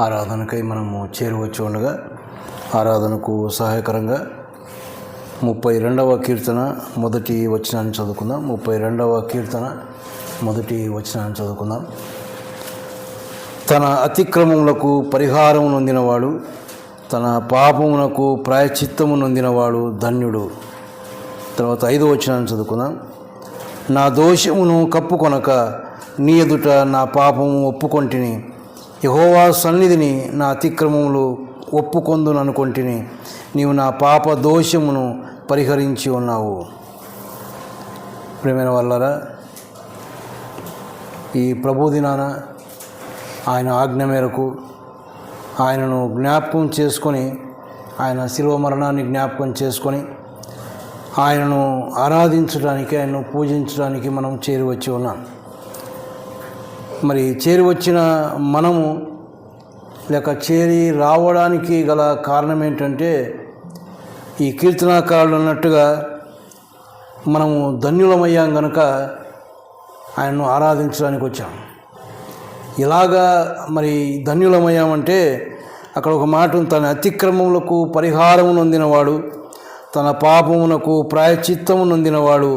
ఆరాధనకై మనము చేరువచ్చు ఉండగా ఆరాధనకు సహాయకరంగా 32వ కీర్తన మొదటి వచనాన్ని చదువుకుందాం. 32వ కీర్తన మొదటి వచనాన్ని చదువుకుందాం. తన అతిక్రమములకు పరిహారం నొందినవాడు, తన పాపమునకు ప్రాయశ్చిత్తము నొందినవాడు ధన్యుడు. తర్వాత 5వ వచనాన్ని చదువుకుందాం. నా దోషమును కప్పుకొనక నీ ఎదుట నా పాపము ఒప్పుకొంటిని, యెహోవా సన్నిధిని నా అతిక్రమములు ఒప్పుకొందుననుకొంటిని, నీవు నా పాప దోషమును పరిహరించి ఉన్నావు. ప్రియమైన వాళ్ళారా, ఈ ప్రభు దినాన ఆయన ఆజ్ఞ మేరకు ఆయనను జ్ఞాపకం చేసుకొని, ఆయన శిలువ మరణాన్ని జ్ఞాపకం చేసుకొని ఆయనను ఆరాధించడానికి, ఆయనను పూజించడానికి మనం చేరువచ్చి ఉన్నాం. మరి చేరువచ్చిన మనము లేక చేరి రావడానికి గల కారణం ఏంటంటే, ఈ కీర్తనాకారులు అన్నట్టుగా మనము ధన్యులమయ్యాం గనుక ఆయనను ఆరాధించడానికి వచ్చాం. ఇలాగా మరి ధన్యులమయ్యామంటే అక్కడ ఒక మాట, తన అతిక్రమములకు పరిహారము నొందినవాడు, తన పాపమునకు ప్రాయశ్చిత్తము నొందినవాడు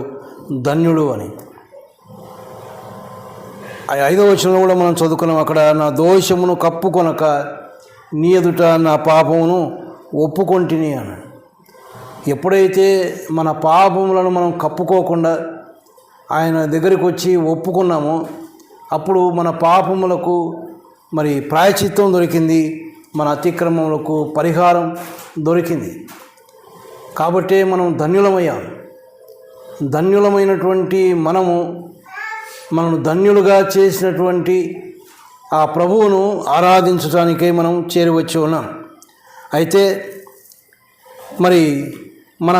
ధన్యుడు అని. 5వ వచనంలో కూడా మనం చదువుకున్నాం. అక్కడ నా దోషమును కప్పుకొనక నీ ఎదుట నా పాపమును ఒప్పుకొంటిని అని. ఎప్పుడైతే మన పాపములను మనం కప్పుకోకుండా ఆయన దగ్గరికి వచ్చి ఒప్పుకున్నామో అప్పుడు మన పాపములకు మరి ప్రాయశ్చిత్తం దొరికింది, మన అతిక్రమములకు పరిహారం దొరికింది. కాబట్టే మనం ధన్యులమయ్యాం. ధన్యులమైనటువంటి మనను ధన్యులుగా చేసినటువంటి ఆ ప్రభువును ఆరాధించడానికై మనం చేరువచ్చి ఉన్నాం. అయితే మరి మన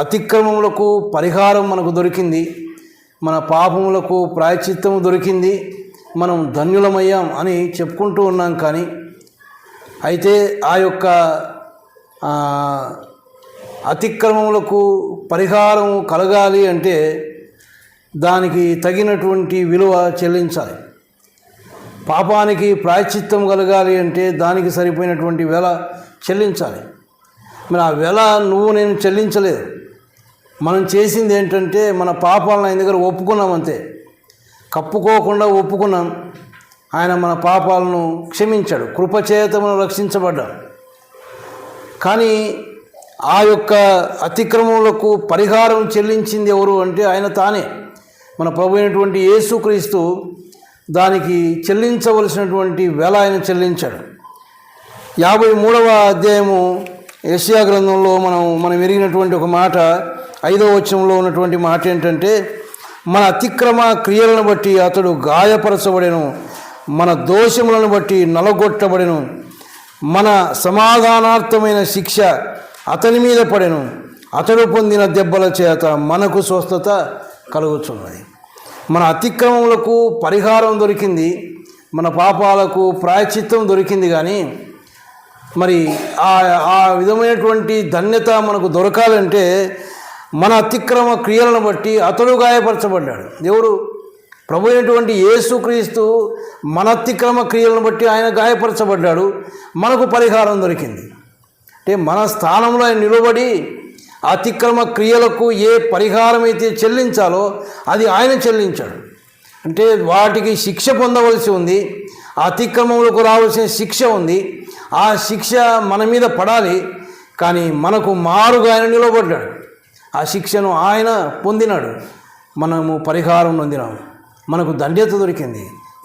అతిక్రమములకు పరిహారం మనకు దొరికింది, మన పాపములకు ప్రాయశ్చిత్తము దొరికింది, మనం ధన్యులమయ్యాం అని చెప్పుకుంటూ ఉన్నాం. కానీ అయితే ఆ యొక్క అతిక్రమములకు పరిహారం కలగాలి అంటే దానికి తగినటువంటి విలువ చెల్లించాలి. పాపానికి ప్రాయశ్చిత్తం కలగాలి అంటే దానికి సరిపోయినటువంటి వెల చెల్లించాలి. మరి ఆ వెల నేను చెల్లించలేదు. మనం చేసింది ఏంటంటే మన పాపాలను ఆయన దగ్గర ఒప్పుకున్నాం, అంతే. కప్పుకోకుండా ఒప్పుకున్నాం. ఆయన మన పాపాలను క్షమించాడు, కృపచేత మనం రక్షించబడ్డాం. కానీ ఆ యొక్క అతిక్రమములకు పరిహారం చెల్లించింది ఎవరు అంటే ఆయన తానే, మన ప్రభు అయినటువంటి యేసుక్రీస్తు. దానికి చెల్లించవలసినటువంటి వెల ఆయన చెల్లించాడు. 53వ అధ్యాయము యెషయా గ్రంథంలో మనం ఎరిగినటువంటి ఒక మాట, 5వ వచనంలో ఉన్నటువంటి మాట ఏంటంటే, మన అతిక్రమ క్రియలను బట్టి అతడు గాయపరచబడెను, మన దోషములను బట్టి నలగొట్టబడెను, మన సమాధానార్థమైన శిక్ష అతని మీద పడెను, అతడు పొందిన దెబ్బల చేత మనకు స్వస్థత కలుగుతున్నది. మన అతిక్రమములకు పరిహారం దొరికింది, మన పాపాలకు ప్రాయశ్చిత్తం దొరికింది. కానీ మరి ఆ విధమైనటువంటి ధన్యత మనకు దొరకాలంటే మన అతిక్రమ క్రియలను బట్టి అతడు గాయపరచబడ్డాడు. ఎవరు? ప్రభు అయినటువంటి యేసుక్రీస్తు. మన అతిక్రమ క్రియలను బట్టి ఆయన గాయపరచబడ్డాడు, మనకు పరిహారం దొరికింది. అంటే మన స్థానంలో ఆయన నిలబడి అతిక్రమ క్రియలకు ఏ పరిహారం అయితే చెల్లించాలో అది ఆయన చెల్లించాడు. అంటే వాటికి శిక్ష పొందవలసి ఉంది, అతిక్రమములకు రావాల్సిన శిక్ష ఉంది. ఆ శిక్ష మన మీద పడాలి, కానీ మనకు మారుగా ఆయన నిలబడ్డాడు. ఆ శిక్షను ఆయన పొందినాడు, మనము పరిహారం పొందినాము, మనకు ధన్యత దొరికింది.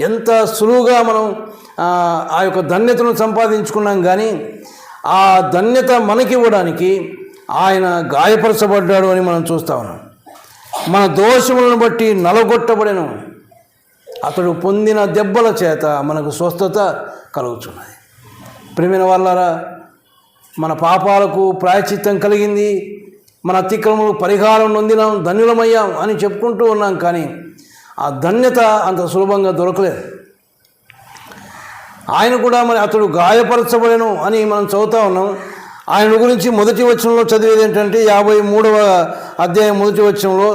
ఎంత సులువుగా మనం ఆ యొక్క ధన్యతను సంపాదించుకున్నాం. కానీ ఆ ధన్యత మనకివ్వడానికి ఆయన గాయపరచబడ్డాడు అని మనం చూస్తా ఉన్నాం. మన దోషములను బట్టి నలగొట్టబడెను, అతడు పొందిన దెబ్బల చేత మనకు స్వస్థత కలుగుతున్నది. ప్రియమైన వాళ్ళారా, మన పాపాలకు ప్రాయశ్చిత్తం కలిగింది, మన అతిక్రమములకు పరిహారం నొందినాం, ధన్యులమయ్యాం అని చెప్పుకుంటూ ఉన్నాం. కానీ ఆ ధన్యత అంత సులభంగా దొరకలేదు. ఆయన కూడా మరి అతడు గాయపరచబడెను అని మనం చదువుతూ ఉన్నాం. ఆయన గురించి మొదటి వచనంలో చదివేది ఏంటంటే 53వ అధ్యాయం మొదటి వచనంలో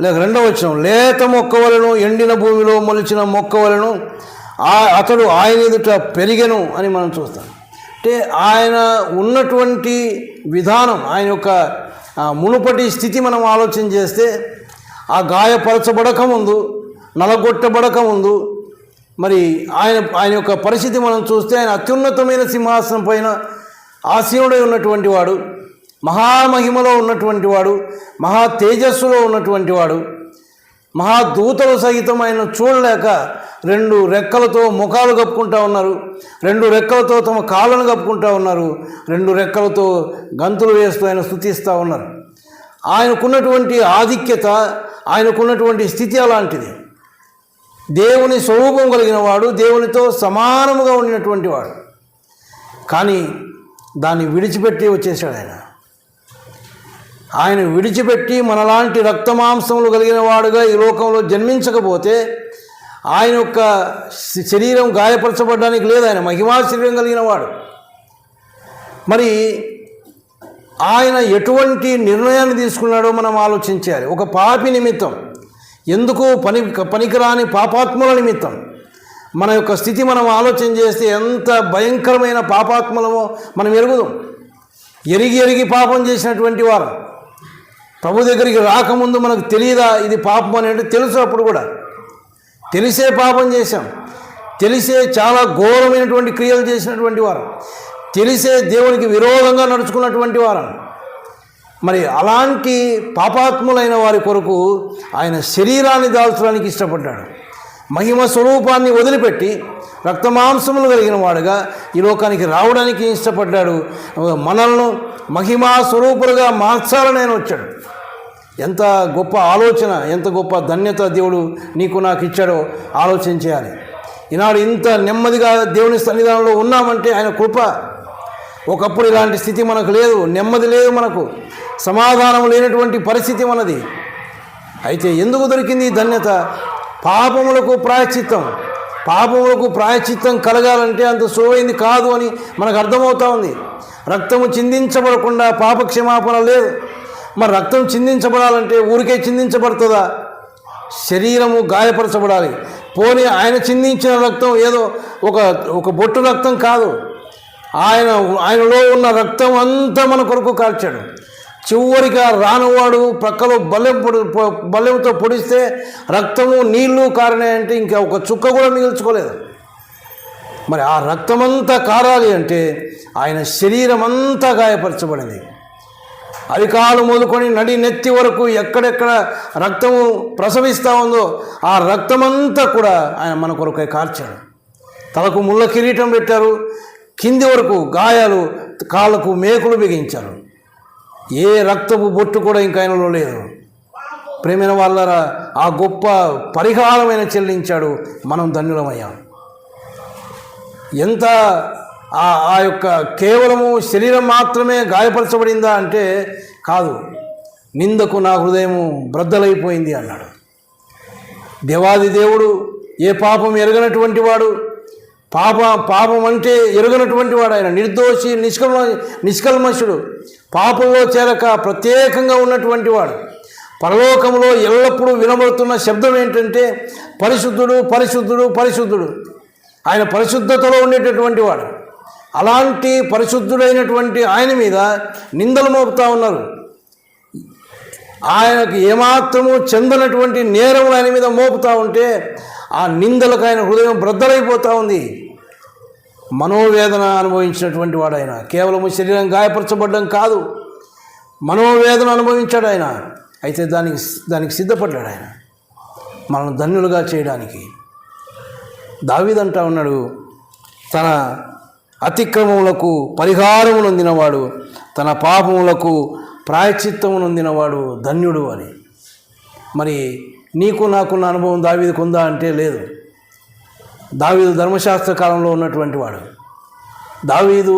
లేక 2వ వచనం, లేత మొక్క వలెను ఎండిన భూమిలో మొలిచిన మొక్క వలెను అతడు ఆయన ఎదుట పెరిగెను అని మనం చూస్తాం. అంటే ఆయన ఉన్నటువంటి విధానం, ఆయన యొక్క మునుపటి స్థితి మనం ఆలోచన చేస్తే, ఆ గాయపరచబడక ముందు, నలగొట్టబడక ముందు మరి ఆయన యొక్క పరిస్థితి మనం చూస్తే, ఆయన అత్యున్నతమైన సింహాసనం పైన ఆసీనుడై ఉన్నటువంటి వాడు, మహామహిమలో ఉన్నటువంటి వాడు, మహా తేజస్సులో ఉన్నటువంటి వాడు. మహాదూతలు సహితం ఆయన చూడలేక 2 రెక్కలతో ముఖాలు కప్పుకుంటూ ఉన్నారు, 2 రెక్కలతో తమ కాళ్ళను కప్పుకుంటూ ఉన్నారు, 2 రెక్కలతో గంతులు వేస్తూ ఆయన స్తుతిస్తూ ఉన్నారు. ఆయనకున్నటువంటి ఆధిక్యత, ఆయనకున్నటువంటి స్థితి అలాంటిది. దేవుని స్వరూపం కలిగిన వాడు, దేవునితో సమానముగా ఉండినటువంటి వాడు. కానీ దాన్ని విడిచిపెట్టి వచ్చేసాడు ఆయన విడిచిపెట్టి మనలాంటి రక్తమాంసములు కలిగిన వాడుగా ఈ లోకంలో జన్మించకపోతే ఆయన యొక్క శరీరం గాయపరచబడడానికి లేదు. ఆయన మహిమా శరీరం కలిగిన వాడు. మరి ఆయన ఎటువంటి నిర్ణయాన్ని తీసుకున్నాడో మనం ఆలోచించాలి. ఒక పాపి నిమిత్తం, ఎందుకు పనికిరాని పాపాత్ముల నిమిత్తం మన యొక్క స్థితి మనం ఆలోచన చేస్తే ఎంత భయంకరమైన పాపాత్ములమో మనం ఎరుగుదాం. ఎరిగి పాపం చేసినటువంటి వారు ప్రభు దగ్గరికి రాకముందు మనకు తెలియదా ఇది పాపం అనేది? తెలుసు. అప్పుడు కూడా తెలిసే పాపం చేశాం, తెలిసే చాలా ఘోరమైనటువంటి క్రియలు చేసినటువంటి వారు, తెలిసే దేవునికి విరోధంగా నడుచుకున్నటువంటి వారు. మరి అలాంటి పాపాత్ములైన వారి కొరకు ఆయన శరీరాన్ని దాల్చడానికి ఇష్టపడ్డాడు. మహిమ స్వరూపాన్ని వదిలిపెట్టి రక్తమాంసములు కలిగిన వాడుగా ఈ లోకానికి రావడానికి ఇష్టపడ్డాడు. మనల్ని మహిమా స్వరూపులుగా మార్చాలని ఆయన వచ్చాడు. ఎంత గొప్ప ఆలోచన, ఎంత గొప్ప ధన్యత దేవుడు నీకు నాకు ఇచ్చాడో ఆలోచన చేయాలి. ఈనాడు ఇంత నెమ్మదిగా దేవుని సన్నిధానంలో ఉన్నామంటే ఆయన కృప. ఒకప్పుడు ఇలాంటి స్థితి మనకు లేదు, నెమ్మది లేదు, మనకు సమాధానం లేనటువంటి పరిస్థితి మనది. అయితే ఎందుకు దొరికింది ఈ ధన్యత? పాపములకు ప్రాయశ్చిత్తం. పాపములకు ప్రాయశ్చిత్తం కలగాలంటే అంత సులువైంది కాదు అని మనకు అర్థమవుతా ఉంది. రక్తము చిందించబడకుండా పాప క్షమాపణ లేదు. మరి రక్తం చిందించబడాలంటే ఊరికే చిందించబడుతుందా? శరీరము గాయపరచబడాలి. పోనీ ఆయన చిందించిన రక్తం ఏదో ఒక బొట్టు రక్తం కాదు. ఆయనలో ఉన్న రక్తం అంతా మన కొరకు కార్చాడు. చివరిగా రానువాడు ప్రక్కలో బల్లెంతో పొడిస్తే రక్తము నీళ్లు కారినాయంటే ఇంకా ఒక చుక్క కూడా మిగిల్చుకోలేదు. మరి ఆ రక్తమంతా కారాలి అంటే ఆయన శరీరం అంతా గాయపరచబడింది. అరికాలు మొదలుకొని నడి నెత్తి వరకు ఎక్కడెక్కడ రక్తము ప్రసవిస్తూ ఉందో ఆ రక్తమంతా కూడా ఆయన మన కొరకై కార్చాడు. తలకు ముళ్ళ కిరీటం పెట్టారు, కింది వరకు గాయాలు, కాళ్ళకు మేకులు బిగించారు. ఏ రక్తపు బొట్టు కూడా ఇంకా ఆయనలో లేదు. ప్రేమైన వాళ్ళరా, ఆ గొప్ప పరిహారమైన చెల్లించాడు. మనం ధన్యులమయ్యాం. ఎంత ఆ యొక్క కేవలము శరీరం మాత్రమే గాయపరచబడిందా అంటే కాదు. నిందకు నా హృదయము బ్రద్దలైపోయింది అన్నాడు. దేవాది దేవుడు ఏ పాపం ఎరగనటువంటి వాడు, పాపం అంటే ఎరుగనటువంటి వాడు. ఆయన నిర్దోషి, నిష్కల్మషుడు, పాపంలో చేరక ప్రత్యేకంగా ఉన్నటువంటి వాడు. పరలోకంలో ఎల్లప్పుడూ వినబడుతున్న శబ్దం ఏంటంటే పరిశుద్ధుడు, పరిశుద్ధుడు, పరిశుద్ధుడు. ఆయన పరిశుద్ధతలో ఉండేటటువంటి వాడు. అలాంటి పరిశుద్ధుడైనటువంటి ఆయన మీద నిందలు మోపుతా ఉన్నారు. ఆయనకు ఏమాత్రము చెందనటువంటి నేరములు ఆయన మీద మోపుతూ ఉంటే ఆ నిందలకు ఆయన హృదయం బ్రద్దలైపోతూ ఉంది. మనోవేదన అనుభవించినటువంటి వాడు ఆయన. కేవలము శరీరం గాయపరచబడ్డం కాదు, మనోవేదన అనుభవించాడు ఆయన. అయితే దానికి సిద్ధపడ్డాడు ఆయన మనం ధన్యులుగా చేయడానికి. దావీదంటా ఉన్నాడు, తన అతిక్రమములకు పరిహారము నొందినవాడు, తన పాపములకు ప్రాయశ్చిత్తము నొందినవాడు ధన్యుడు అని. మరి నీకు నాకున్న అనుభవం దావీదుకు ఉందా అంటే లేదు. దావీదు ధర్మశాస్త్ర కాలంలో ఉన్నటువంటి వాడు. దావీదు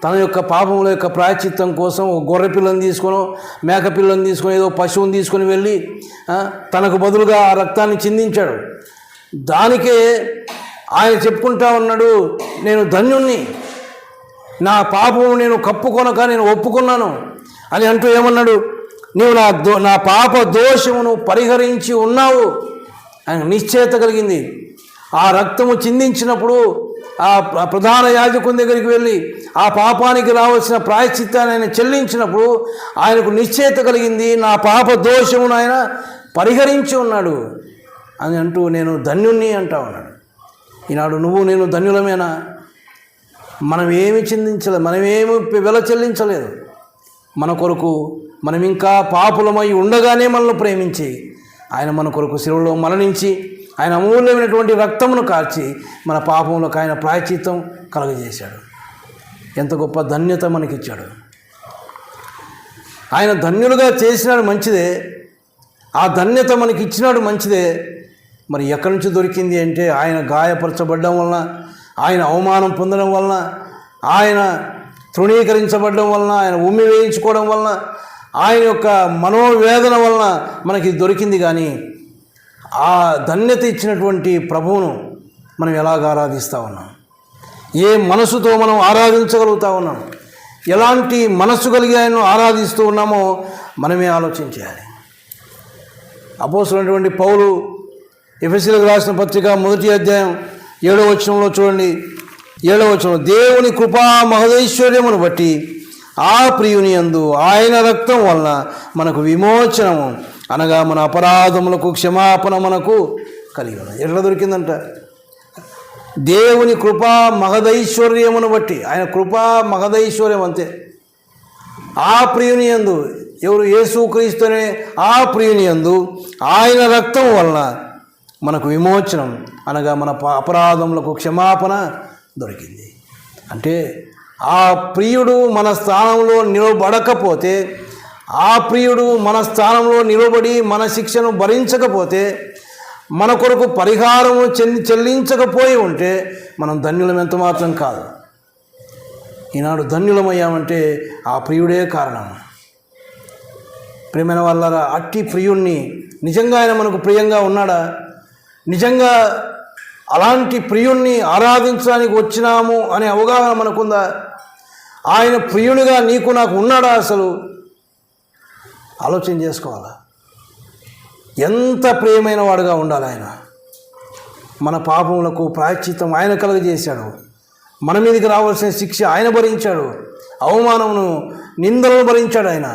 తన యొక్క పాపముల యొక్క ప్రాయశ్చిత్తం కోసం గొర్రె పిల్లని తీసుకొని, మేక పిల్లని తీసుకొని, ఏదో పశువుని తీసుకొని వెళ్ళి తనకు బదులుగా ఆ రక్తాన్ని చిందించాడు. దానికే ఆయన చెప్పుకుంటా ఉన్నాడు, నేను ధన్యుణ్ణి, నా పాపము నేను కప్పుకొనక నేను ఒప్పుకున్నాను అని అంటూ ఏమన్నాడు, నీవు నా పాప దోషమును పరిహరించి ఉన్నావు. ఆయన నిశ్చయత కలిగింది. ఆ రక్తము చిందించినప్పుడు ఆ ప్రధాన యాజకుని దగ్గరికి వెళ్ళి ఆ పాపానికి రావాల్సిన ప్రాయశ్చిత్తాన్ని ఆయన చెల్లించినప్పుడు ఆయనకు నిశ్చయత కలిగింది. నా పాప దోషమును ఆయన పరిహరించి ఉన్నాడు అని అంటూ నేను ధన్యుణ్ణి అంటా ఉన్నాడు. ఈనాడు నువ్వు నేను ధన్యులమేనా? మనం ఏమి చిందించలేదు, మనమేమి వెల చెల్లించలేదు. మన కొరకు మనం ఇంకా పాపులమై ఉండగానే మనల్ని ప్రేమించి ఆయన మన కొరకు శిలువలో మరణించి ఆయన అమూల్యమైనటువంటి రక్తమును కార్చి మన పాపములకు ఆయన ప్రాయశ్చిత్తం కలుగజేశాడు. ఎంత గొప్ప ధన్యత మనకిచ్చాడు. ఆయన ధన్యులుగా చేసినాడు మంచిదే, ఆ ధన్యత మనకి ఇచ్చినాడు మంచిదే. మరి ఎక్కడి నుంచి దొరికింది అంటే ఆయన గాయపరచబడడం వలన, ఆయన అవమానం పొందడం వలన, ఆయన తృణీకరించబడడం వలన, ఆయన ఉమ్మి వేయించుకోవడం వలన, ఆయన యొక్క మనోవేదన వలన మనకి దొరికింది. కానీ ఆ ధన్యత ఇచ్చినటువంటి ప్రభువును మనం ఎలాగ ఆరాధిస్తూ ఉన్నాం? ఏ మనసుతో మనం ఆరాధించగలుగుతూ ఉన్నాం? ఎలాంటి మనస్సు కలిగి ఆయనను ఆరాధిస్తూ ఉన్నామో మనమే ఆలోచించాలి. అపోస్తలుడైనటువంటి పౌలు ఎఫెసీయులకు రాసిన పత్రిక 1వ అధ్యాయం 7వ వచనంలో చూడండి. 7వ వచనం, దేవుని కృపా మహదైశ్వర్యమును బట్టి ఆ ప్రియుని యందు ఆయన రక్తం వలన మనకు విమోచనము, అనగా మన అపరాధములకు క్షమాపణ మనకు కలిగి ఉన్నది. ఎట్లా దొరికిందంట? దేవుని కృపా మహదైశ్వర్యమును బట్టి. ఆయన కృపా మహదైశ్వర్యం అంతే. ఆ ప్రియుని యందు, ఎవరు? యేసుక్రీస్తు అనే ఆ ప్రియుని యందు ఆయన రక్తం వలన మనకు విమోచనం, అనగా మన అపరాధములకు క్షమాపణ దొరికింది. అంటే ఆ ప్రియుడు మన స్థానంలో నిలబడకపోతే, ఆ ప్రియుడు మన స్థానంలో నిలబడి మన శిక్షను భరించకపోతే, మన కొరకు పరిహారము చెల్లించకపోయి ఉంటే మనం ధన్యులం ఎంత మాత్రం కాదు. ఈనాడు ధన్యులమయ్యామంటే ఆ ప్రియుడే కారణం. ప్రియమైన వాళ్ళారా, అట్టి ప్రియుణ్ణి నిజంగా ఆయన మనకు ప్రియంగా ఉన్నాడా? నిజంగా అలాంటి ప్రియుణ్ణి ఆరాధించడానికి వచ్చినాము అనే అవగాహన మనకుందా? ఆయన ప్రియునిగా నీకు నాకు ఉన్నాడా? అసలు ఆలోచన చేసుకోవాలా. ఎంత ప్రియమైన వాడుగా ఉండాలి ఆయన. మన పాపములకు ప్రాయశ్చిత్తం ఆయన కలుగజేశాడు. మన మీదకి రావాల్సిన శిక్ష ఆయన భరించాడు. అవమానమును, నిందలను భరించాడు ఆయన.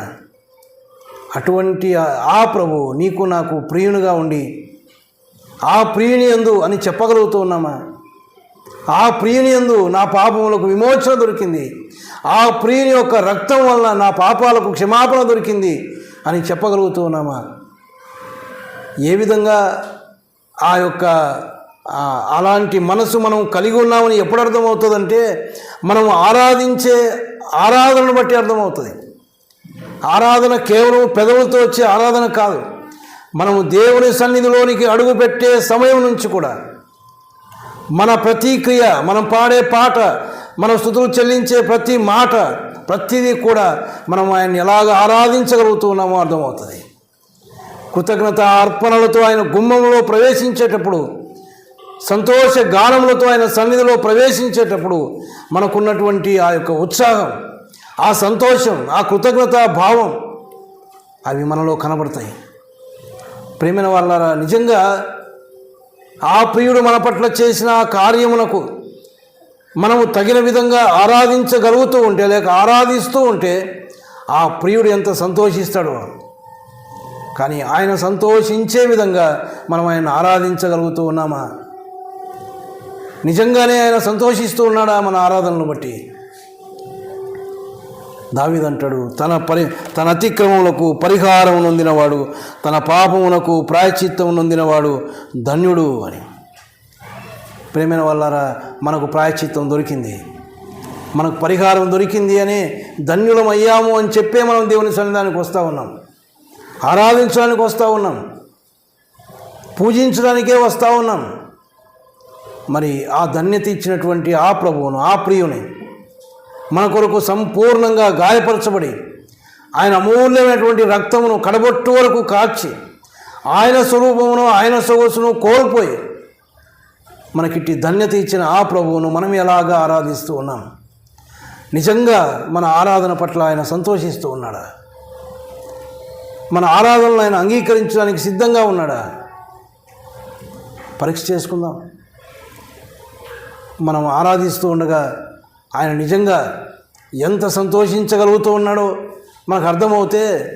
అటువంటి ఆ ప్రభు నీకు నాకు ప్రియునిగా ఉండి ఆ ప్రియుని యందు అని చెప్పగలుగుతూ ఉన్నామా? ఆ ప్రియుని యందు నా పాపములకు విమోచన దొరికింది, ఆ ప్రియుని యొక్క రక్తం వలన నా పాపాలకు క్షమాపణ దొరికింది అని చెప్పగలుగుతూ ఉన్నామా? ఏ విధంగా ఆ యొక్క అలాంటి మనసు మనం కలిగి ఉన్నామని ఎప్పుడు అర్థమవుతుందంటే మనం ఆరాధించే ఆరాధనను బట్టి అర్థమవుతుంది. ఆరాధన కేవలం పెదవులతో వచ్చే ఆరాధన కాదు. మనము దేవుని సన్నిధిలోనికి అడుగుపెట్టే సమయం నుంచి కూడా మన ప్రతి క్రియ, మనం పాడే పాట, మన స్తుతులు చెల్లించే ప్రతి మాట, ప్రతిదీ కూడా మనం ఆయన్ని ఎలాగ ఆరాధించగలుగుతూ ఉన్నామో అర్థమవుతుంది. కృతజ్ఞత అర్పణలతో ఆయన గుమ్మంలో ప్రవేశించేటప్పుడు, సంతోష గానములతో ఆయన సన్నిధిలో ప్రవేశించేటప్పుడు మనకున్నటువంటి ఆ యొక్క ఉత్సాహం, ఆ సంతోషం, ఆ కృతజ్ఞత భావం అవి మనలో కనబడతాయి. ప్రేమైన వాళ్ళారా, నిజంగా ఆ ప్రియుడు మన పట్ల చేసిన కార్యమునకు మనము తగిన విధంగా ఆరాధించగలుగుతూ ఉంటే, లేక ఆరాధిస్తూ ఉంటే ఆ ప్రియుడు ఎంత సంతోషిస్తాడో. కానీ ఆయన సంతోషించే విధంగా మనం ఆయన ఆరాధించగలుగుతూ ఉన్నామా? నిజంగానే ఆయన సంతోషిస్తూ ఉన్నాడా మన ఆరాధనను బట్టి? దావీదు అంటాడు, తన అతిక్రమములకు పరిహారం నొందినవాడు, తన పాపమునకు ప్రాయశ్చిత్తం నొందినవాడు ధన్యుడు అని. ప్రేమైన వాళ్ళారా, మనకు ప్రాయశ్చిత్తం దొరికింది, మనకు పరిహారం దొరికింది అని ధన్యులం అయ్యాము అని చెప్పే మనం దేవుని సన్నిధానికి వస్తూ ఉన్నాం, ఆరాధించడానికి వస్తూ ఉన్నాం, పూజించడానికే వస్తూ ఉన్నాం. మరి ఆ ధన్యత ఇచ్చినటువంటి ఆ ప్రభువును, ఆ ప్రియుని మన కొరకు సంపూర్ణంగా గాయపరచబడి ఆయన అమూల్యమైనటువంటి రక్తమును కడబొట్టు వరకు కార్చి ఆయన స్వరూపమును, ఆయన సొగసును కోల్పోయి మనకిట్టి ధన్యత ఇచ్చిన ఆ ప్రభువును మనం ఎలాగా ఆరాధిస్తూ ఉన్నాం? నిజంగా మన ఆరాధన పట్ల ఆయన సంతోషిస్తూ ఉన్నాడా? మన ఆరాధనలు ఆయన అంగీకరించడానికి సిద్ధంగా ఉన్నాడా? పరీక్ష చేసుకుందాం. మనం ఆరాధిస్తూ ఉండగా ఆయన నిజంగా ఎంత సంతోషించగలుగుతూ ఉన్నాడో మనకు అర్థమవుతే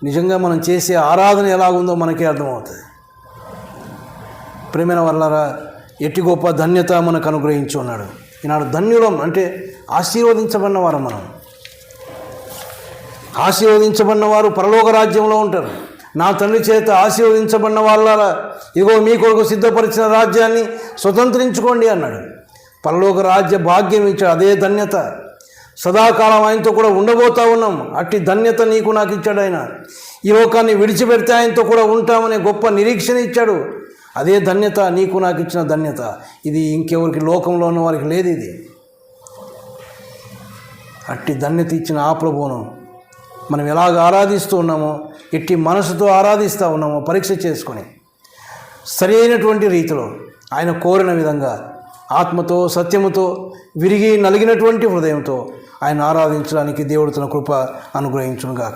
నిజంగా మనం చేసే ఆరాధన ఎలాగుందో మనకే అర్థమవుతుంది. ప్రేమైన వాళ్ళారా, ఎట్టి గొప్ప ధన్యత మనకు అనుగ్రహించి ఉన్నాడు. ఈనాడు ధన్యులం అంటే ఆశీర్వదించబడిన వారు. మనం ఆశీర్వదించబడిన వారు పరలోక రాజ్యంలో ఉంటారు. నా తండ్రి చేత ఆశీర్వదించబడిన వాళ్ళ ఇదిగో మీ కొరకు సిద్ధపరిచిన రాజ్యాన్ని స్వతంత్రించుకోండి అన్నాడు. పరలోక రాజ్య భాగ్యం ఇచ్చాడు. అదే ధన్యత. సదాకాలం ఆయనతో కూడా ఉండబోతా ఉన్నాం. అట్టి ధన్యత నీకు నాకు ఇచ్చాడు ఆయన. ఈ లోకాన్ని విడిచిపెడితే ఆయనతో కూడా ఉంటామనే గొప్ప నిరీక్షణ ఇచ్చాడు. అదే ధన్యత నీకు నాకు ఇచ్చిన ధన్యత. ఇది ఇంకెవరికి లోకంలో ఉన్న వారికి లేదు. ఇది అట్టి ధన్యత ఇచ్చిన ఆ ప్రభువును మనం ఎలాగ ఆరాధిస్తూ ఉన్నామో, ఎట్టి మనసుతో ఆరాధిస్తూ ఉన్నామో పరీక్ష చేసుకొని సరి అయినటువంటి రీతిలో ఆయన కోరిన విధంగా ఆత్మతో సత్యముతో విరిగి నలిగినటువంటి హృదయంతో ఆయన ఆరాధించడానికి దేవుడు తన కృప అనుగ్రహించునుగాక.